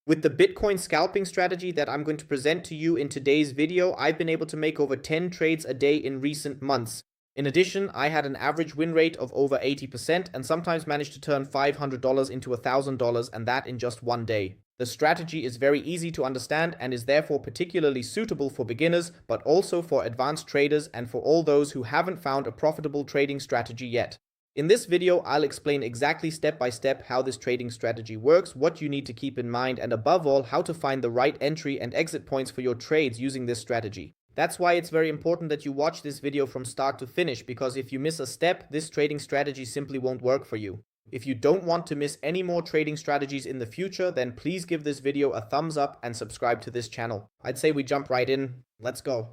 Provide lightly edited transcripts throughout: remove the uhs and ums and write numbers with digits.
With the Bitcoin scalping strategy that I'm going to present to you in today's video, I've been able to make over 10 trades a day in recent months. In addition, I had an average win rate of over 80% and sometimes managed to turn $500 into $1,000, and that in just one day. The strategy is very easy to understand and is therefore particularly suitable for beginners, but also for advanced traders and for all those who haven't found a profitable trading strategy yet. In this video, I'll explain exactly step by step how this trading strategy works, what you need to keep in mind, and above all, how to find the right entry and exit points for your trades using this strategy. That's why it's very important that you watch this video from start to finish, because if you miss a step, this trading strategy simply won't work for you. If you don't want to miss any more trading strategies in the future, then please give this video a thumbs up and subscribe to this channel. I'd say we jump right in. Let's go.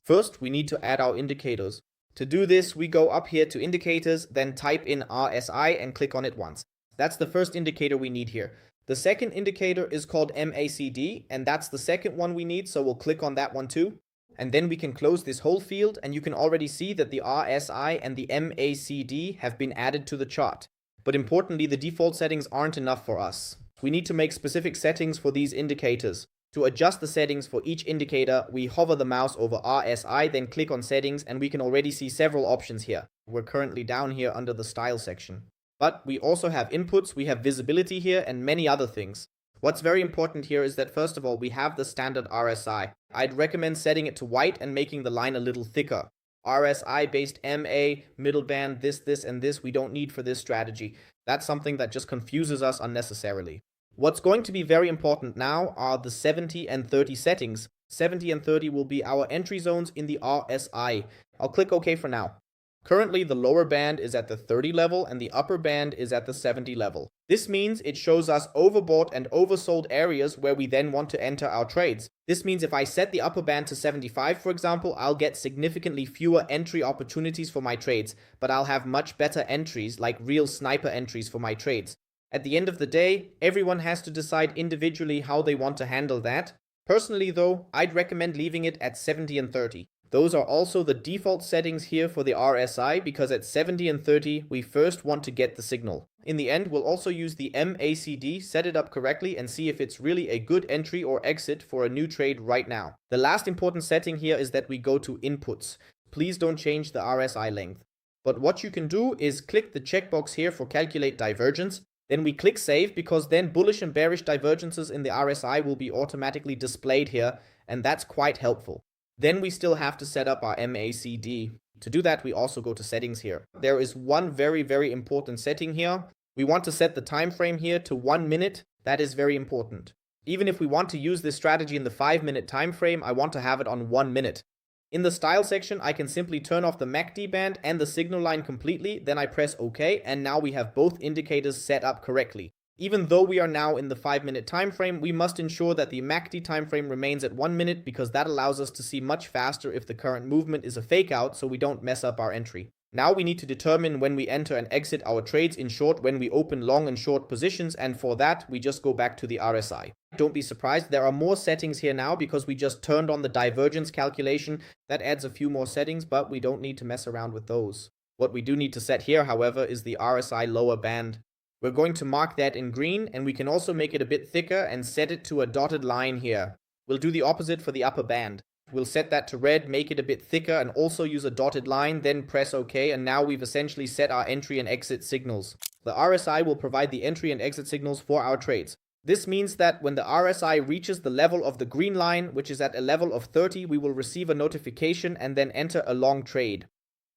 First, we need to add our indicators. To do this, we go up here to indicators, then type in RSI and click on it once. That's the first indicator we need here. The second indicator is called MACD, and that's the second one we need, so we'll click on that one too. And then we can close this whole field, and you can already see that the RSI and the MACD have been added to the chart. But importantly, the default settings aren't enough for us. We need to make specific settings for these indicators. To adjust the settings for each indicator, we hover the mouse over RSI, then click on settings, and we can already see several options here. We're currently down here under the style section. But we also have inputs, we have visibility here, and many other things. What's very important here is that first of all, we have the standard RSI. I'd recommend setting it to white and making the line a little thicker. RSI based MA, middle band, this, and this, we don't need for this strategy. That's something that just confuses us unnecessarily. What's going to be very important now are the 70 and 30 settings. 70 and 30 will be our entry zones in the RSI. I'll click OK for now. Currently, the lower band is at the 30 level and the upper band is at the 70 level. This means it shows us overbought and oversold areas where we then want to enter our trades. This means if I set the upper band to 75, for example, I'll get significantly fewer entry opportunities for my trades, but I'll have much better entries, like real sniper entries for my trades. At the end of the day, everyone has to decide individually how they want to handle that. Personally though, I'd recommend leaving it at 70 and 30. Those are also the default settings here for the RSI, because at 70 and 30, we first want to get the signal. In the end, we'll also use the MACD, set it up correctly, and see if it's really a good entry or exit for a new trade right now. The last important setting here is that we go to inputs. Please don't change the RSI length. But what you can do is click the checkbox here for calculate divergence. Then we click save, because then bullish and bearish divergences in the RSI will be automatically displayed here, and that's quite helpful. Then we still have to set up our MACD. To do that, we also go to settings here. There is one very important setting here. We want to set the time frame here to 1 minute. That is very important. Even if we want to use this strategy in the 5-minute time frame, I want to have it on 1 minute. In the style section, I can simply turn off the MACD band and the signal line completely, then I press OK, and now we have both indicators set up correctly. Even though we are now in the 5-minute time frame, we must ensure that the MACD time frame remains at 1 minute, because that allows us to see much faster if the current movement is a fake out, so we don't mess up our entry. Now we need to determine when we enter and exit our trades, in short, when we open long and short positions, and for that, we just go back to the RSI. Don't be surprised, there are more settings here now because we just turned on the divergence calculation. That adds a few more settings, but we don't need to mess around with those. What we do need to set here, however, is the RSI lower band. We're going to mark that in green, and we can also make it a bit thicker and set it to a dotted line here. We'll do the opposite for the upper band. We'll set that to red, make it a bit thicker, and also use a dotted line, then press OK, and now we've essentially set our entry and exit signals. The RSI will provide the entry and exit signals for our trades. This means that when the RSI reaches the level of the green line, which is at a level of 30, we will receive a notification and then enter a long trade.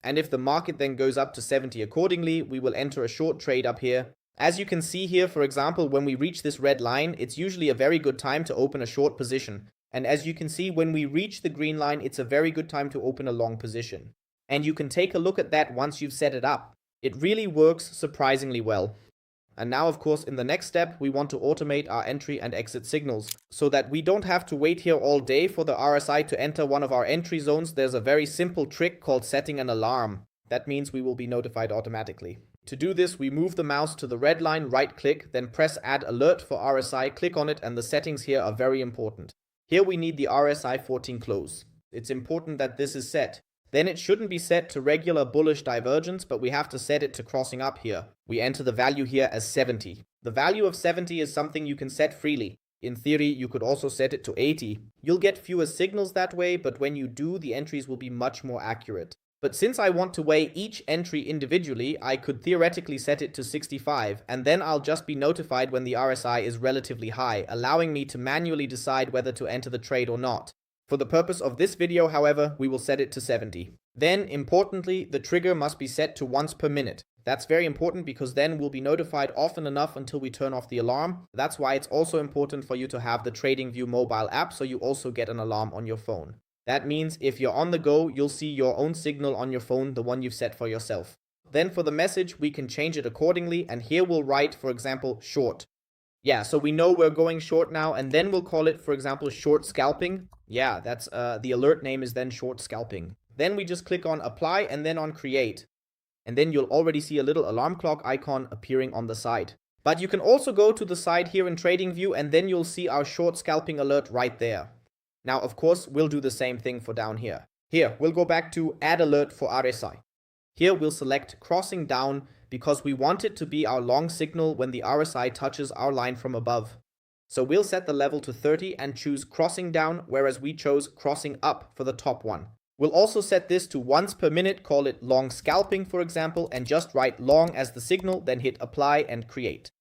And if the market then goes up to 70 accordingly, we will enter a short trade up here. As you can see here, for example, when we reach this red line, it's usually a very good time to open a short position. And as you can see, when we reach the green line, it's a very good time to open a long position. And you can take a look at that once you've set it up. It really works surprisingly well. And now, of course, in the next step, we want to automate our entry and exit signals. So that we don't have to wait here all day for the RSI to enter one of our entry zones, there's a very simple trick called setting an alarm. That means we will be notified automatically. To do this, we move the mouse to the red line, right-click, then press Add Alert for RSI, click on it, and the settings here are very important. Here we need the RSI 14 close. It's important that this is set. Then it shouldn't be set to regular bullish divergence, but we have to set it to crossing up here. We enter the value here as 70. The value of 70 is something you can set freely. In theory, you could also set it to 80. You'll get fewer signals that way, but when you do, the entries will be much more accurate. But since I want to weigh each entry individually, I could theoretically set it to 65, and then I'll just be notified when the RSI is relatively high, allowing me to manually decide whether to enter the trade or not. For the purpose of this video, however, we will set it to 70. Then, importantly, the trigger must be set to once per minute. That's very important because then we'll be notified often enough until we turn off the alarm. That's why it's also important for you to have the TradingView mobile app so you also get an alarm on your phone. That means if you're on the go, you'll see your own signal on your phone, the one you've set for yourself. Then for the message, we can change it accordingly, and here we'll write, for example, short. Yeah, so we know we're going short now, and then we'll call it, for example, short scalping. Yeah, that's the alert name is then short scalping. Then we just click on apply and then on create. And then you'll already see a little alarm clock icon appearing on the side. But you can also go to the side here in TradingView, and then you'll see our short scalping alert right there. Now, of course, we'll do the same thing for down here. Here, we'll go back to add alert for RSI. Here, we'll select crossing down because we want it to be our long signal when the RSI touches our line from above. So we'll set the level to 30 and choose crossing down, whereas we chose crossing up for the top one. We'll also set this to once per minute, call it long scalping, for example, and just write long as the signal, then hit apply and create.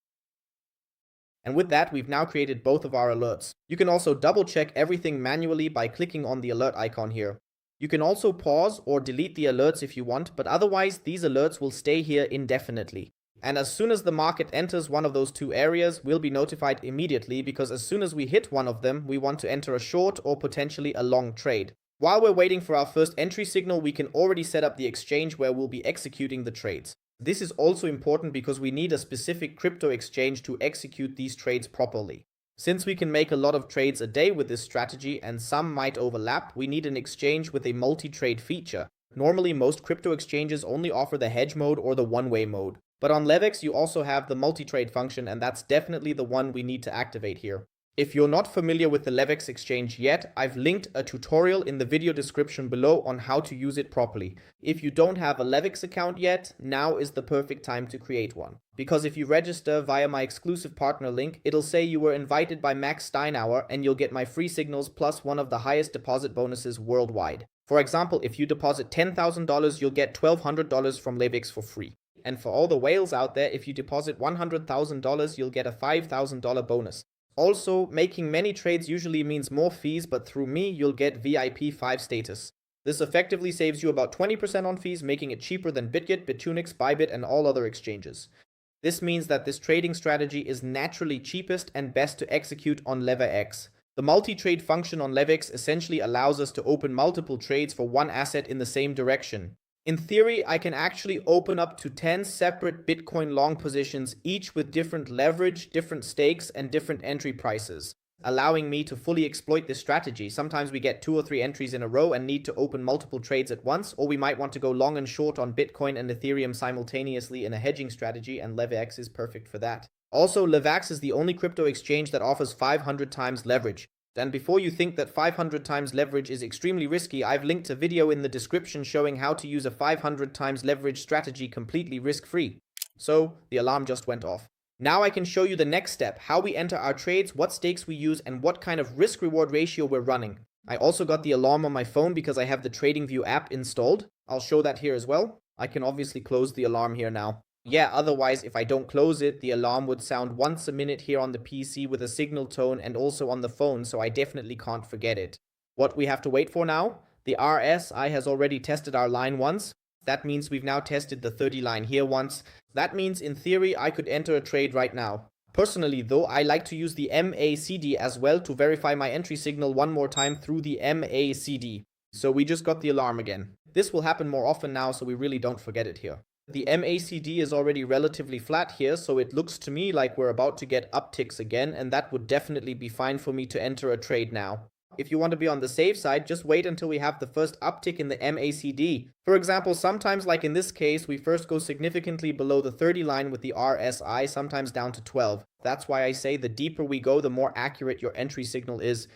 And with that, we've now created both of our alerts. You can also double check everything manually by clicking on the alert icon here. You can also pause or delete the alerts if you want, but otherwise these alerts will stay here indefinitely. And as soon as the market enters one of those two areas, we'll be notified immediately because as soon as we hit one of them, we want to enter a short or potentially a long trade. While we're waiting for our first entry signal, we can already set up the exchange where we'll be executing the trades. This is also important because we need a specific crypto exchange to execute these trades properly. Since we can make a lot of trades a day with this strategy and some might overlap, we need an exchange with a multi-trade feature. Normally, most crypto exchanges only offer the hedge mode or the one-way mode. But on LEVEX, you also have the multi-trade function, and that's definitely the one we need to activate here. If you're not familiar with the LEVEX exchange yet, I've linked a tutorial in the video description below on how to use it properly. If you don't have a LEVEX account yet, now is the perfect time to create one. Because if you register via my exclusive partner link, it'll say you were invited by Max Steinauer and you'll get my free signals plus one of the highest deposit bonuses worldwide. For example, if you deposit $10,000, you'll get $1,200 from LEVEX for free. And for all the whales out there, if you deposit $100,000, you'll get a $5,000 bonus. Also, making many trades usually means more fees, but through me, you'll get VIP 5 status. This effectively saves you about 20% on fees, making it cheaper than BitGet, Bitunix, Bybit, and all other exchanges. This means that this trading strategy is naturally cheapest and best to execute on LEVEX. The multi-trade function on LEVEX essentially allows us to open multiple trades for one asset in the same direction. In theory, I can actually open up to 10 separate Bitcoin long positions, each with different leverage, different stakes, and different entry prices, allowing me to fully exploit this strategy. Sometimes we get 2 or 3 entries in a row and need to open multiple trades at once, or we might want to go long and short on Bitcoin and Ethereum simultaneously in a hedging strategy, and LEVEX is perfect for that. Also, LEVEX is the only crypto exchange that offers 500 times leverage. And before you think that 500 times leverage is extremely risky, I've linked a video in the description showing how to use a 500 times leverage strategy completely risk-free. So, the alarm just went off. Now I can show you the next step, how we enter our trades, what stakes we use, and what kind of risk-reward ratio we're running. I also got the alarm on my phone because I have the TradingView app installed. I'll show that here as well. I can obviously close the alarm here now. Yeah, otherwise, if I don't close it, the alarm would sound once a minute here on the PC with a signal tone and also on the phone, so I definitely can't forget it. What we have to wait for now? The RSI has already tested our line once. That means we've now tested the 30 line here once. That means, in theory, I could enter a trade right now. Personally, though, I like to use the MACD as well to verify my entry signal one more time through the MACD. So we just got the alarm again. This will happen more often now, so we really don't forget it here. The MACD is already relatively flat here, so it looks to me like we're about to get upticks again, and that would definitely be fine for me to enter a trade now. If you want to be on the safe side, just wait until we have the first uptick in the MACD. For example, sometimes like in this case, we first go significantly below the 30 line with the RSI, sometimes down to 12. That's why I say the deeper we go, the more accurate your entry signal is.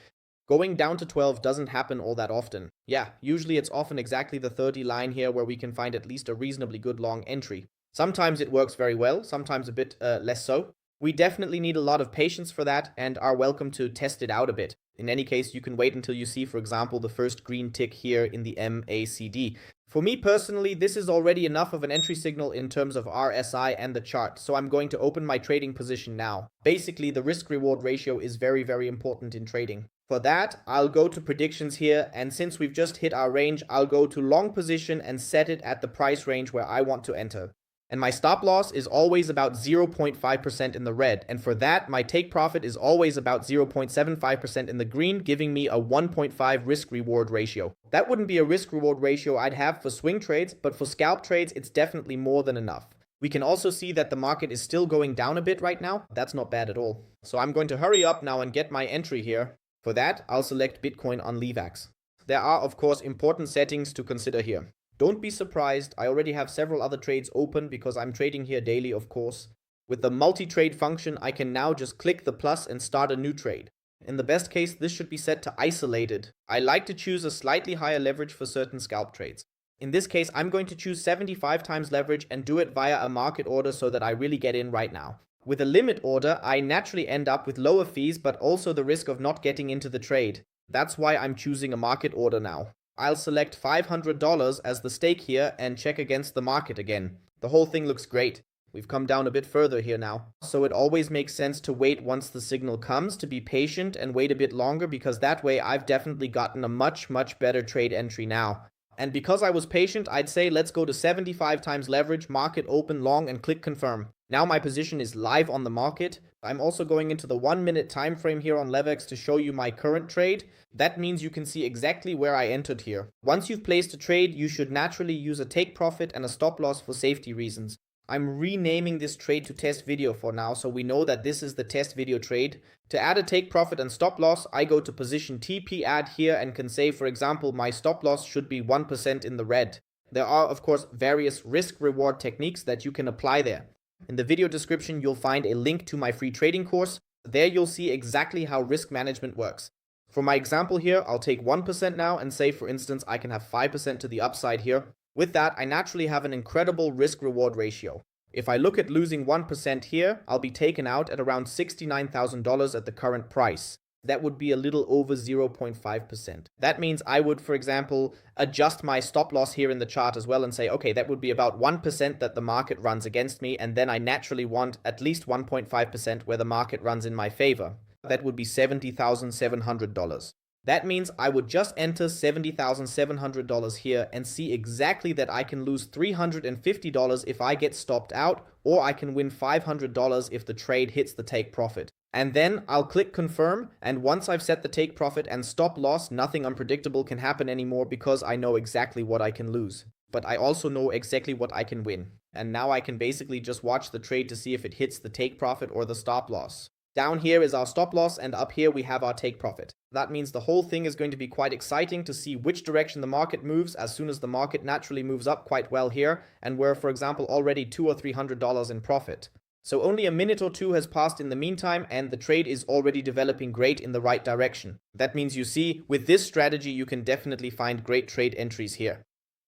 Going down to 12 doesn't happen all that often. Yeah, usually it's often exactly the 30 line here where we can find at least a reasonably good long entry. Sometimes it works very well, sometimes a bit less so. We definitely need a lot of patience for that and are welcome to test it out a bit. In any case, you can wait until you see, for example, the first green tick here in the MACD. For me personally, this is already enough of an entry signal in terms of RSI and the chart, so I'm going to open my trading position now. Basically, the risk-reward ratio is very, very important in trading. For that, I'll go to predictions here, and since we've just hit our range, I'll go to long position and set it at the price range where I want to enter. And my stop loss is always about 0.5% in the red, and for that, my take profit is always about 0.75% in the green, giving me a 1.5 risk-reward ratio. That wouldn't be a risk-reward ratio I'd have for swing trades, but for scalp trades, it's definitely more than enough. We can also see that the market is still going down a bit right now. That's not bad at all. So I'm going to hurry up now and get my entry here. For that, I'll select Bitcoin on LEVEX. There are, of course, important settings to consider here. Don't be surprised, I already have several other trades open because I'm trading here daily, of course. With the multi-trade function, I can now just click the plus and start a new trade. In the best case, this should be set to isolated. I like to choose a slightly higher leverage for certain scalp trades. In this case, I'm going to choose 75 times leverage and do it via a market order so that I really get in right now. With a limit order, I naturally end up with lower fees, but also the risk of not getting into the trade. That's why I'm choosing a market order now. I'll select $500 as the stake here and check against the market again. The whole thing looks great. We've come down a bit further here now. So it always makes sense to wait once the signal comes, to be patient and wait a bit longer, because that way I've definitely gotten a much better trade entry now. And because I was patient, I'd say let's go to 75 times leverage, market open long, and click confirm. Now my position is live on the market. I'm also going into the 1 minute time frame here on LEVEX to show you my current trade. That means you can see exactly where I entered here. Once you've placed a trade, you should naturally use a take profit and a stop loss for safety reasons. I'm renaming this trade to test video for now, so we know that this is the test video trade. To add a take profit and stop loss, I go to position TP add here and can say, for example, my stop loss should be 1% in the red. There are, of course, various risk-reward techniques that you can apply there. In the video description, you'll find a link to my free trading course. There you'll see exactly how risk management works. For my example here, I'll take 1% now and say, for instance, I can have 5% to the upside here. With that, I naturally have an incredible risk-reward ratio. If I look at losing 1% here, I'll be taken out at around $69,000 at the current price. That would be a little over 0.5%. That means I would, for example, adjust my stop loss here in the chart as well and say, okay, that would be about 1% that the market runs against me, and then I naturally want at least 1.5% where the market runs in my favor. That would be $70,700. That means I would just enter $70,700 here and see exactly that I can lose $350 if I get stopped out, or I can win $500 if the trade hits the take profit. And then I'll click confirm, and once I've set the take profit and stop loss, nothing unpredictable can happen anymore because I know exactly what I can lose. But I also know exactly what I can win. And now I can basically just watch the trade to see if it hits the take profit or the stop loss. Down here is our stop loss, and up here we have our take profit. That means the whole thing is going to be quite exciting to see which direction the market moves as soon as the market naturally moves up quite well here, and we're, for example, already $200 or $300 in profit. So only a minute or two has passed in the meantime, and the trade is already developing great in the right direction. That means you see, with this strategy you can definitely find great trade entries here.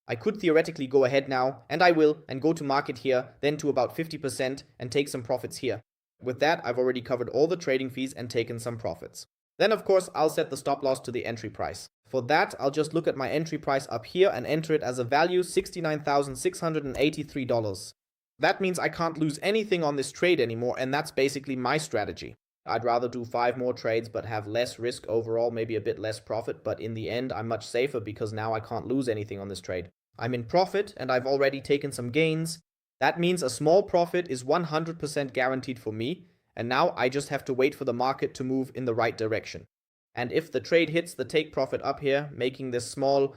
I could theoretically go ahead now, and I will, and go to market here, then to about 50% and take some profits here. With that, I've already covered all the trading fees and taken some profits. Then, of course, I'll set the stop loss to the entry price. For that, I'll just look at my entry price up here and enter it as a value $69,683. That means I can't lose anything on this trade anymore, and that's basically my strategy. I'd rather do 5 more trades but have less risk overall, maybe a bit less profit, but in the end, I'm much safer because now I can't lose anything on this trade. I'm in profit, and I've already taken some gains. That means a small profit is 100% guaranteed for me, and now I just have to wait for the market to move in the right direction. And if the trade hits the take profit up here, making this small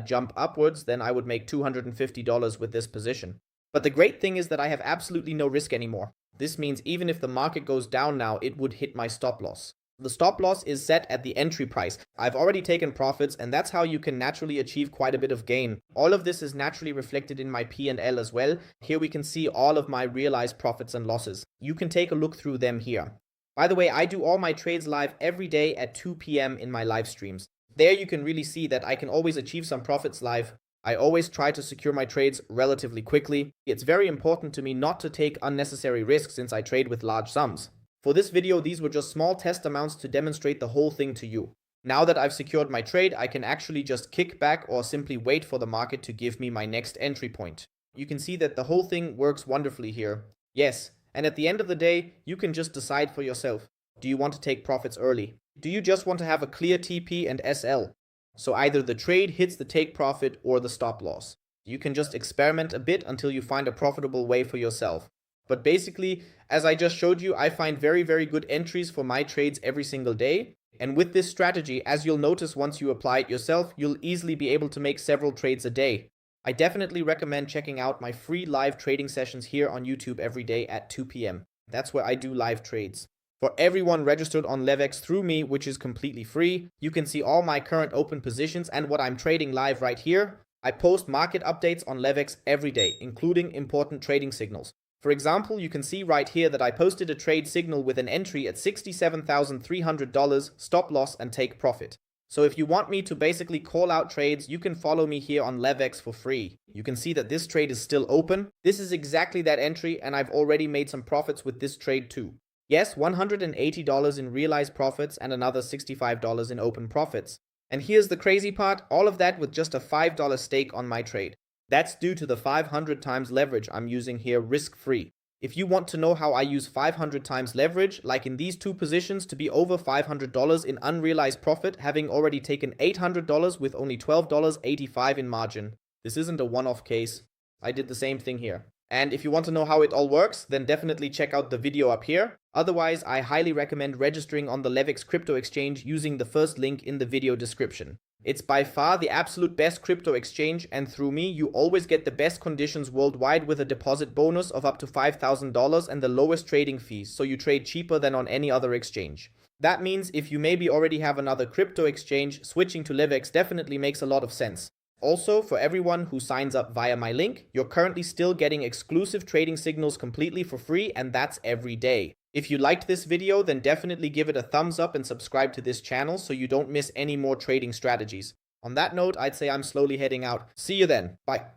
jump upwards, then I would make $250 with this position. But the great thing is that I have absolutely no risk anymore. This means even if the market goes down now, it would hit my stop loss. The stop loss is set at the entry price. I've already taken profits, and that's how you can naturally achieve quite a bit of gain. All of this is naturally reflected in my P&L as well. Here we can see all of my realized profits and losses. You can take a look through them here. By the way, I do all my trades live every day at 2 p.m. in my live streams. There you can really see that I can always achieve some profits live. I always try to secure my trades relatively quickly. It's very important to me not to take unnecessary risks since I trade with large sums. For this video, these were just small test amounts to demonstrate the whole thing to you. Now that I've secured my trade, I can actually just kick back or simply wait for the market to give me my next entry point. You can see that the whole thing works wonderfully here. Yes, and at the end of the day, you can just decide for yourself. Do you want to take profits early? Do you just want to have a clear TP and SL? So either the trade hits the take profit or the stop loss. You can just experiment a bit until you find a profitable way for yourself. But basically, as I just showed you, I find very good entries for my trades every single day. And with this strategy, as you'll notice once you apply it yourself, you'll easily be able to make several trades a day. I definitely recommend checking out my free live trading sessions here on YouTube every day at 2 p.m. That's where I do live trades. For everyone registered on LEVEX through me, which is completely free, you can see all my current open positions and what I'm trading live right here. I post market updates on LEVEX every day, including important trading signals. For example, you can see right here that I posted a trade signal with an entry at $67,300, stop loss and take profit. So if you want me to basically call out trades, you can follow me here on LEVEX for free. You can see that this trade is still open. This is exactly that entry, and I've already made some profits with this trade too. Yes, $180 in realized profits and another $65 in open profits. And here's the crazy part, all of that with just a $5 stake on my trade. That's due to the 500 times leverage I'm using here risk-free. If you want to know how I use 500 times leverage, like in these two positions, to be over $500 in unrealized profit, having already taken $800 with only $12.85 in margin. This isn't a one-off case. I did the same thing here. And if you want to know how it all works, then definitely check out the video up here. Otherwise, I highly recommend registering on the LEVEX crypto exchange using the first link in the video description. It's by far the absolute best crypto exchange, and through me, you always get the best conditions worldwide with a deposit bonus of up to $5,000 and the lowest trading fees, so you trade cheaper than on any other exchange. That means if you maybe already have another crypto exchange, switching to LEVEX definitely makes a lot of sense. Also, for everyone who signs up via my link, you're currently still getting exclusive trading signals completely for free, and that's every day. If you liked this video, then definitely give it a thumbs up and subscribe to this channel so you don't miss any more trading strategies. On that note, I'd say I'm slowly heading out. See you then. Bye.